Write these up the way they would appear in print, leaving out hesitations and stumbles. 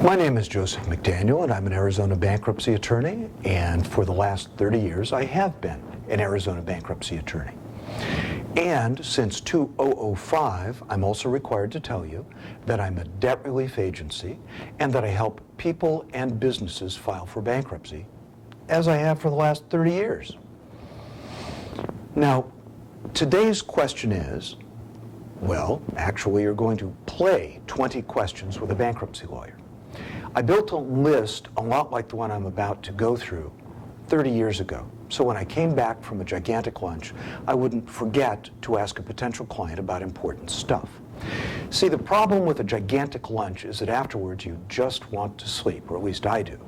My name is Joseph McDaniel, and I'm an Arizona bankruptcy attorney, and for the last 30 years I have been an Arizona bankruptcy attorney. And since 2005, I'm also required to tell you that I'm a debt relief agency and that I help people and businesses file for bankruptcy, as I have for the last 30 years. Now, today's question is, well, actually you're going to play 20 questions with a bankruptcy lawyer. I built a list a lot like the one I'm about to go through 30 years ago. So when I came back from a gigantic lunch, I wouldn't forget to ask a potential client about important stuff. See, the problem with a gigantic lunch is that afterwards you just want to sleep, or at least I do.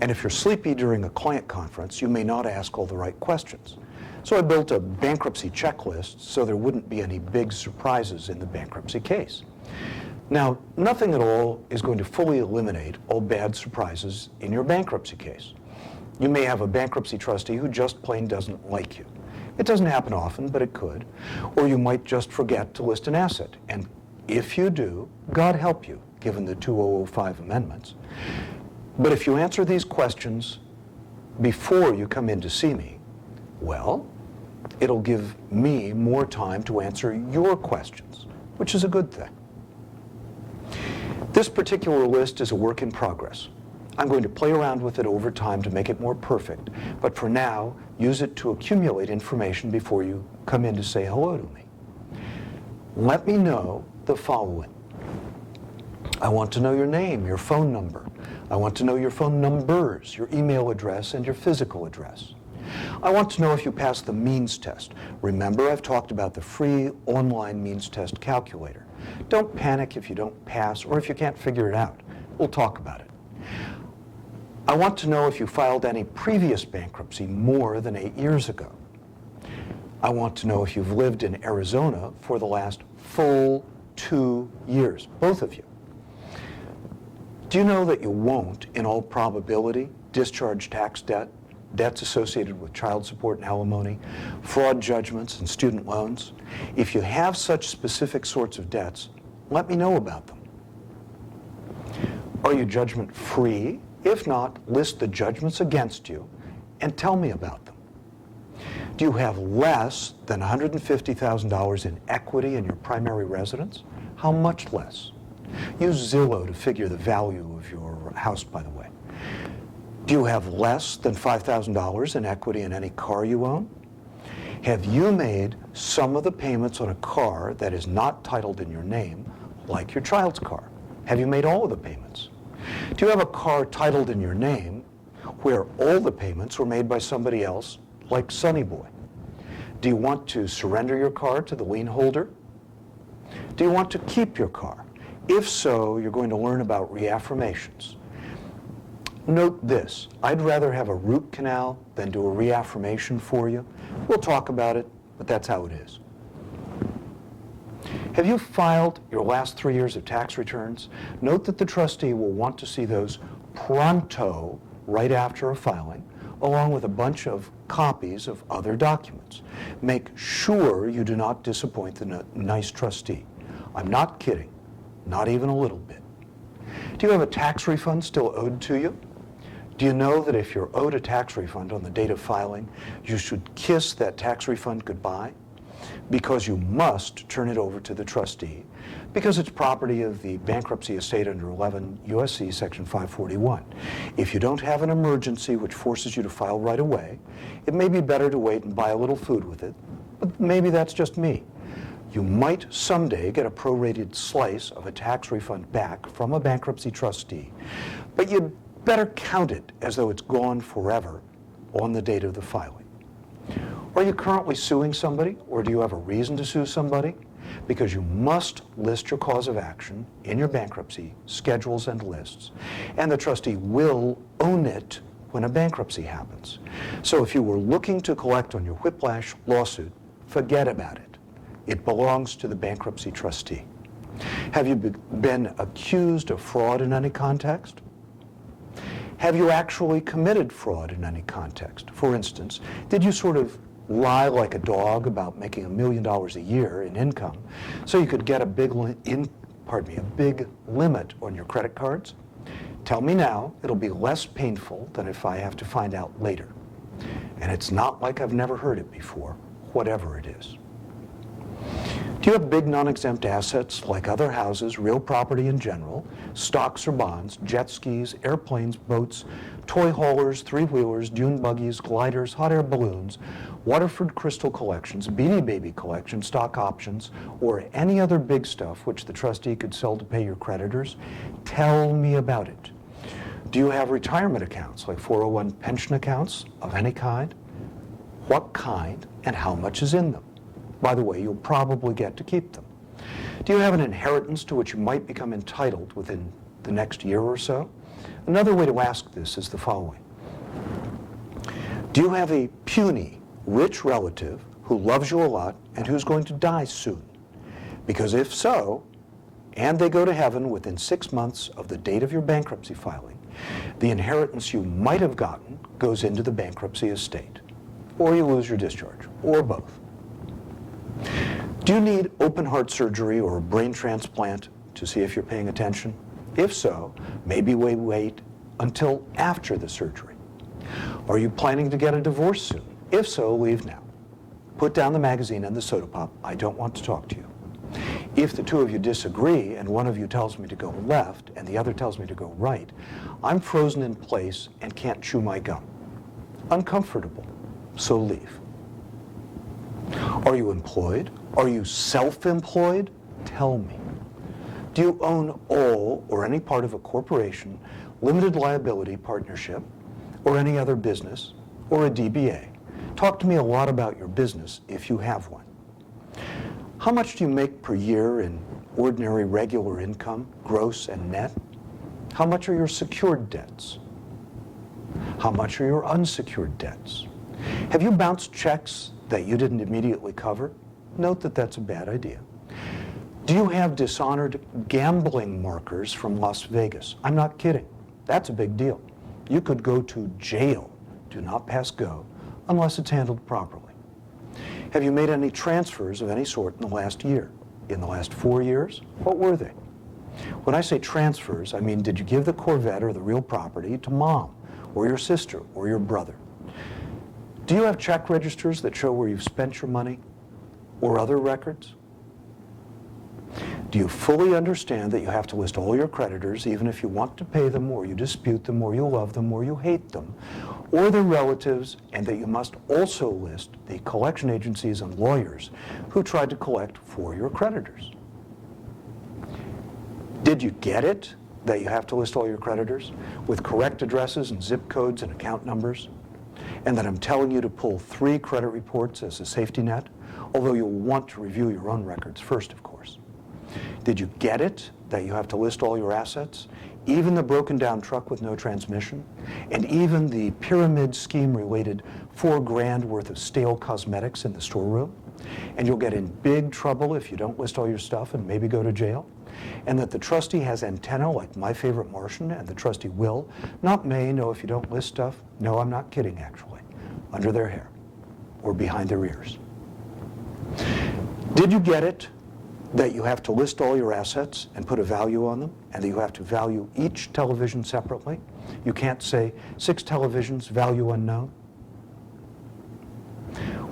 And if you're sleepy during a client conference, you may not ask all the right questions. So I built a bankruptcy checklist so there wouldn't be any big surprises in the bankruptcy case. Now, nothing at all is going to fully eliminate all bad surprises in your bankruptcy case. You may have a bankruptcy trustee who just plain doesn't like you. It doesn't happen often, but it could. Or you might just forget to list an asset. And if you do, God help you, given the 2005 amendments. But if you answer these questions before you come in to see me, well, it'll give me more time to answer your questions, which is a good thing. This particular list is a work in progress. I'm going to play around with it over time to make it more perfect, but for now, use it to accumulate information before you come in to say hello to me. Let me know the following. I want to know your name, your phone number. I want to know your phone numbers, your email address, and your physical address. I want to know if you passed the means test. Remember, I've talked about the free online means test calculator. Don't panic if you don't pass or if you can't figure it out. We'll talk about it. I want to know if you filed any previous bankruptcy more than 8 years ago. I want to know if you've lived in Arizona for the last full 2 years, both of you. Do you know that you won't, in all probability, discharge tax debt, debts associated with child support and alimony, fraud judgments, and student loans? If you have such specific sorts of debts, let me know about them. Are you judgment-free? If not, list the judgments against you and tell me about them. Do you have less than $150,000 in equity in your primary residence? How much less? Use Zillow to figure the value of your house, by the way. Do you have less than $5,000 in equity in any car you own? Have you made some of the payments on a car that is not titled in your name, like your child's car? Have you made all of the payments? Do you have a car titled in your name where all the payments were made by somebody else, like Sonny Boy? Do you want to surrender your car to the lien holder? Do you want to keep your car? If so, you're going to learn about reaffirmations. Note this, I'd rather have a root canal than do a reaffirmation for you. We'll talk about it, but that's how it is. Have you filed your last 3 years of tax returns? Note that the trustee will want to see those pronto right after a filing, along with a bunch of copies of other documents. Make sure you do not disappoint the nice trustee. I'm not kidding, not even a little bit. Do you have a tax refund still owed to you? Do you know that if you're owed a tax refund on the date of filing, you should kiss that tax refund goodbye? Because you must turn it over to the trustee, because it's property of the bankruptcy estate under 11 U.S.C. Section 541. If you don't have an emergency which forces you to file right away, it may be better to wait and buy a little food with it, but maybe that's just me. You might someday get a prorated slice of a tax refund back from a bankruptcy trustee, but you'd better count it as though it's gone forever on the date of the filing. Are you currently suing somebody, or do you have a reason to sue somebody? Because you must list your cause of action in your bankruptcy schedules and lists, and the trustee will own it when a bankruptcy happens. So if you were looking to collect on your whiplash lawsuit, forget about it. It belongs to the bankruptcy trustee. Have you been accused of fraud in any context? Have you actually committed fraud in any context? For instance, did you sort of lie like a dog about making $1 million a year in income so you could get a big limit on your credit cards? Tell me now, it'll be less painful than if I have to find out later. And it's not like I've never heard it before, whatever it is. Do you have big non-exempt assets like other houses, real property in general, stocks or bonds, jet skis, airplanes, boats, toy haulers, three-wheelers, dune buggies, gliders, hot air balloons, Waterford crystal collections, Beanie Baby collection, stock options, or any other big stuff which the trustee could sell to pay your creditors? Tell me about it. Do you have retirement accounts like 401 pension accounts of any kind? What kind and how much is in them? By the way, you'll probably get to keep them. Do you have an inheritance to which you might become entitled within the next year or so? Another way to ask this is the following. Do you have a puny, rich relative who loves you a lot and who's going to die soon? Because if so, and they go to heaven within 6 months of the date of your bankruptcy filing, the inheritance you might have gotten goes into the bankruptcy estate. Or you lose your discharge, or both. Do you need open heart surgery or a brain transplant to see if you're paying attention? If so, maybe we wait until after the surgery. Are you planning to get a divorce soon? If so, leave now. Put down the magazine and the soda pop. I don't want to talk to you. If the two of you disagree and one of you tells me to go left and the other tells me to go right, I'm frozen in place and can't chew my gum. Uncomfortable, so leave. Are you employed? Are you self-employed? Tell me. Do you own all or any part of a corporation, limited liability partnership, or any other business, or a DBA? Talk to me a lot about your business if you have one. How much do you make per year in ordinary regular income, gross and net? How much are your secured debts? How much are your unsecured debts? Have you bounced checks that you didn't immediately cover? Note that that's a bad idea. Do you have dishonored gambling markers from Las Vegas? I'm not kidding. That's a big deal. You could go to jail. Do not pass go unless it's handled properly. Have you made any transfers of any sort in the last year? In the last 4 years? What were they? When I say transfers, I mean, did you give the Corvette or the real property to mom or your sister or your brother? Do you have check registers that show where you've spent your money or other records? Do you fully understand that you have to list all your creditors even if you want to pay them or you dispute them or you love them or you hate them or their relatives, and that you must also list the collection agencies and lawyers who tried to collect for your creditors? Did you get it that you have to list all your creditors with correct addresses and zip codes and account numbers? And that I'm telling you to pull 3 credit reports as a safety net, although you'll want to review your own records first, of course. Did you get it that you have to list all your assets, even the broken down truck with no transmission, and even the pyramid scheme related $4 grand worth of stale cosmetics in the storeroom? And you'll get in big trouble if you don't list all your stuff and maybe go to jail? And that the trustee has antenna like My Favorite Martian, and the trustee will, not may, know if you don't list stuff? No, I'm not kidding, actually. Under their hair or behind their ears. Did you get it that you have to list all your assets and put a value on them, and that you have to value each television separately? You can't say 6 televisions, value unknown.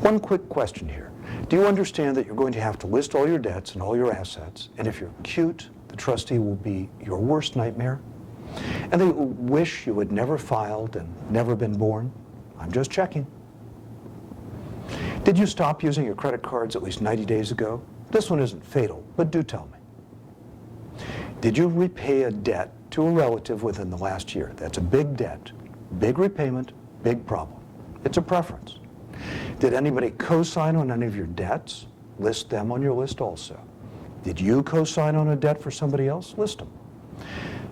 One quick question here. Do you understand that you're going to have to list all your debts and all your assets, and if you're cute, the trustee will be your worst nightmare? And they will wish you had never filed and never been born? I'm just checking. Did you stop using your credit cards at least 90 days ago? This one isn't fatal, but do tell me. Did you repay a debt to a relative within the last year? That's a big debt, big repayment, big problem. It's a preference. Did anybody co-sign on any of your debts? List them on your list also. Did you co-sign on a debt for somebody else? List them.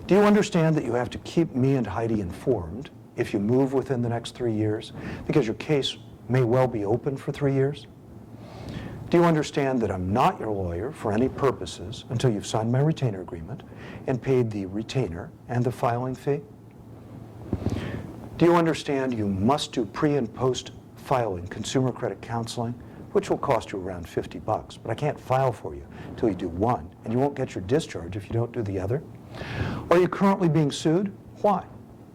Do you understand that you have to keep me and Heidi informed if you move within the next 3 years, because your case may well be open for 3 years? Do you understand that I'm not your lawyer for any purposes until you've signed my retainer agreement and paid the retainer and the filing fee? Do you understand you must do pre and post filing consumer credit counseling, which will cost you around $50, but I can't file for you until you do one, and you won't get your discharge if you don't do the other? Are you currently being sued? Why?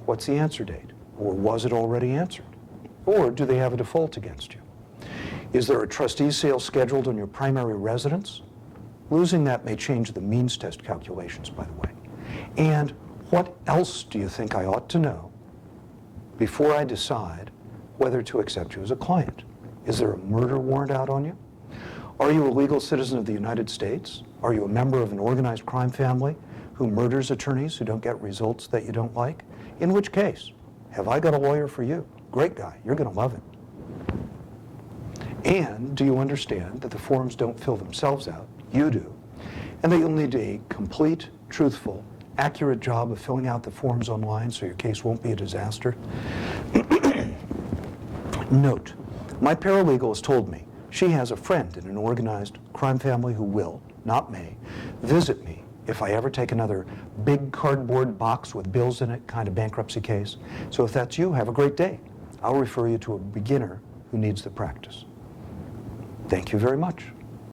What's the answer date? Or was it already answered? Or do they have a default against you? Is there a trustee sale scheduled on your primary residence? Losing that may change the means test calculations, by the way. And what else do you think I ought to know before I decide whether to accept you as a client? Is there a murder warrant out on you? Are you a legal citizen of the United States? Are you a member of an organized crime family who murders attorneys who don't get results that you don't like? In which case, have I got a lawyer for you? Great guy, you're going to love him. And do you understand that the forms don't fill themselves out? You do. And that you'll need a complete, truthful, accurate job of filling out the forms online so your case won't be a disaster? Note, my paralegal has told me she has a friend in an organized crime family who will, not may, visit me if I ever take another big cardboard box with bills in it kind of bankruptcy case. So if that's you, have a great day. I'll refer you to a beginner who needs the practice. Thank you very much.